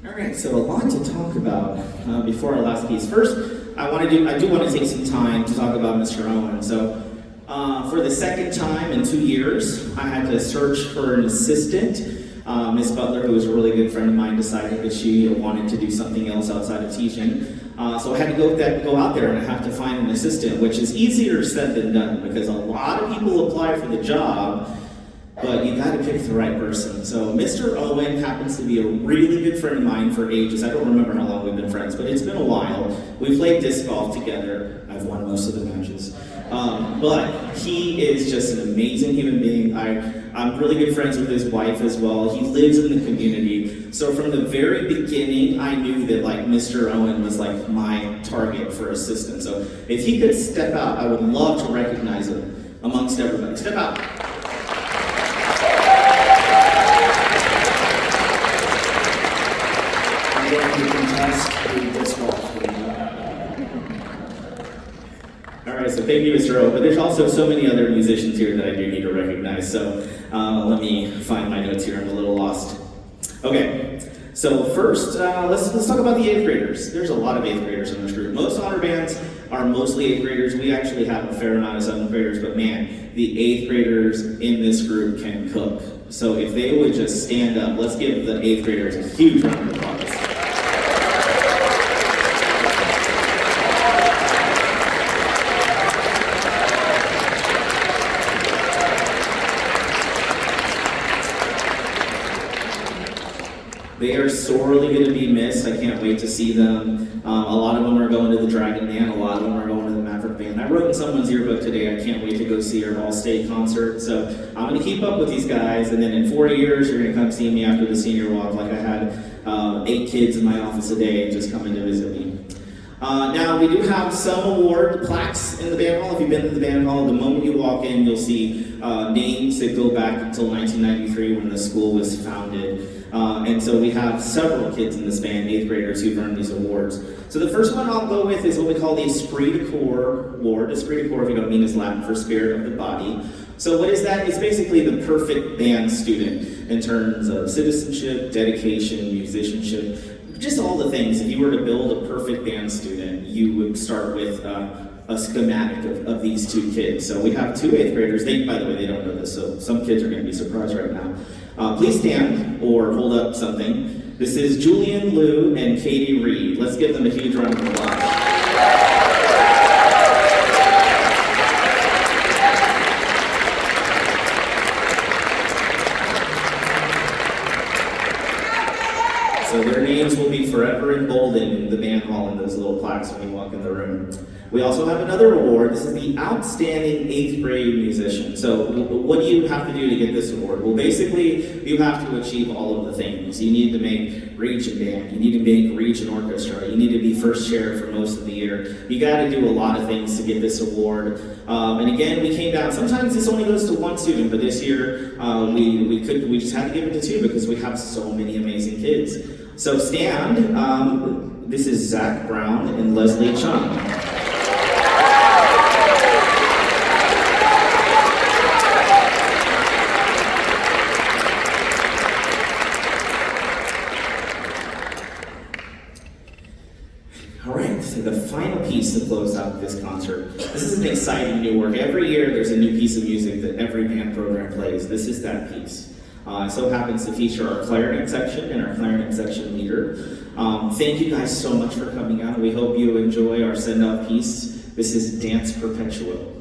All right, so a lot to talk about before our last piece. First, I do want to take some time to talk about Mr. Owen. So, for the second time in 2 years, I had to search for an assistant. Miss Butler, who was a really good friend of mine, decided that she wanted to do something else outside of teaching. So I had to go out there and I have to find an assistant, which is easier said than done because a lot of people apply for the job, but you got to pick the right person. So Mr. Owen happens to be a really good friend of mine for ages. I don't remember how long we've been friends, but it's been a while. We played disc golf together. I've won most of the matches. But he is just an amazing human being. I'm really good friends with his wife as well. He lives in the community. So from the very beginning, I knew that Mr. Owen was my target for assistant. So if he could step out, I would love to recognize him amongst everybody. Step out. I'm going to contest the disc golf. All right, so thank you, Mr. O. But there's also so many other musicians here that I do need to recognize. So let me find my notes here. I'm a little lost. Okay, so first, let's talk about the 8th graders. There's a lot of 8th graders in this group. Most honor bands are mostly 8th graders. We actually have a fair amount of 7th graders, but man, the 8th graders in this group can cook. So if they would just stand up, let's give the 8th graders a huge round of applause. They are sorely going to be missed. I can't wait to see them. A lot of them are going to the Dragon Band. A lot of them are going to the Maverick Band. I wrote in someone's yearbook today, I can't wait to go see our all-state concert. So I'm going to keep up with these guys, and then in 4 years, you're going to come see me after the senior walk, like I had 8 kids in my office a day just coming to visit me. Now, we do have some award plaques in the band hall. If you've been to the band hall, the moment you walk in, you'll see names that go back until 1993 when the school was founded. And so we have several kids in this band, 8th graders, who've earned these awards. So the first one I'll go with is what we call the Esprit de Corps Award. Esprit de Corps, if you don't mean, is Latin for spirit of the body. So what is that? It's basically the perfect band student in terms of citizenship, dedication, musicianship, just all the things. If you were to build a perfect band student, you would start with a schematic of these 2 kids. So we have 2 8th graders. By the way, they don't know this, so some kids are going to be surprised right now. Please stand or hold up something. This is Julian Liu and Katie Reed. Let's give them a huge round of applause. So their names will be forever emboldened in the band hall in those little plaques when you walk in the room. We also have another award. This is the Outstanding 8th Grade Musician. So what do you have to do to get this award? Well, basically, you have to achieve all of the things. You need to make region band. You need to make region orchestra. You need to be first chair for most of the year. You got to do a lot of things to get this award. And again, we came down. Sometimes this only goes to 1 student, but this year we just had to give it to 2 because we have so many amazing kids. So stand. This is Zach Brown and Leslie Chung. All right, so the final piece to close out this concert. This is an exciting new work. Every year there's a new piece of music that every band program plays. This is that piece. It so happens to feature our clarinet section and our clarinet section leader. Thank you guys so much for coming out. We hope you enjoy our send-off piece. This is Dance Perpetuo.